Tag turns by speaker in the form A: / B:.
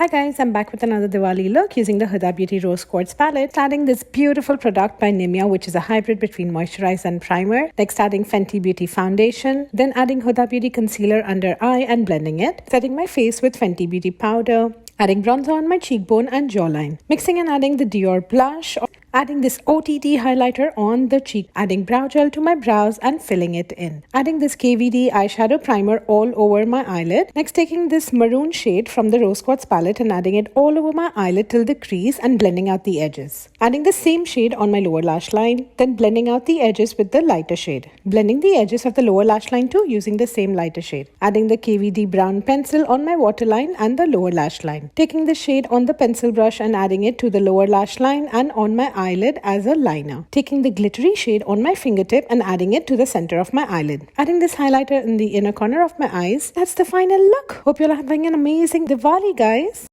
A: Hi guys, I'm back with another Diwali look using the Huda Beauty Rose Quartz palette. Adding this beautiful product by Nimia, which is a hybrid between moisturizer and primer. Next adding Fenty Beauty foundation. Then adding Huda Beauty concealer under eye and blending it. Setting my face with Fenty Beauty powder. Adding bronzer on my cheekbone and jawline. Mixing and adding the Dior blush. Adding this OTT highlighter on the cheek, adding brow gel to my brows and filling it in. Adding this KVD eyeshadow primer all over my eyelid. Next taking this maroon shade from the Rose Quartz palette and adding it all over my eyelid till the crease and blending out the edges. Adding the same shade on my lower lash line, then blending out the edges with the lighter shade. Blending the edges of the lower lash line too using the same lighter shade. Adding the KVD brown pencil on my waterline and the lower lash line. Taking the shade on the pencil brush and adding it to the lower lash line and on my eyelid as a liner. Taking the glittery shade on my fingertip and adding it to the center of my eyelid. Adding this highlighter in the inner corner of my eyes. That's the final look. Hope you're having an amazing Diwali, guys.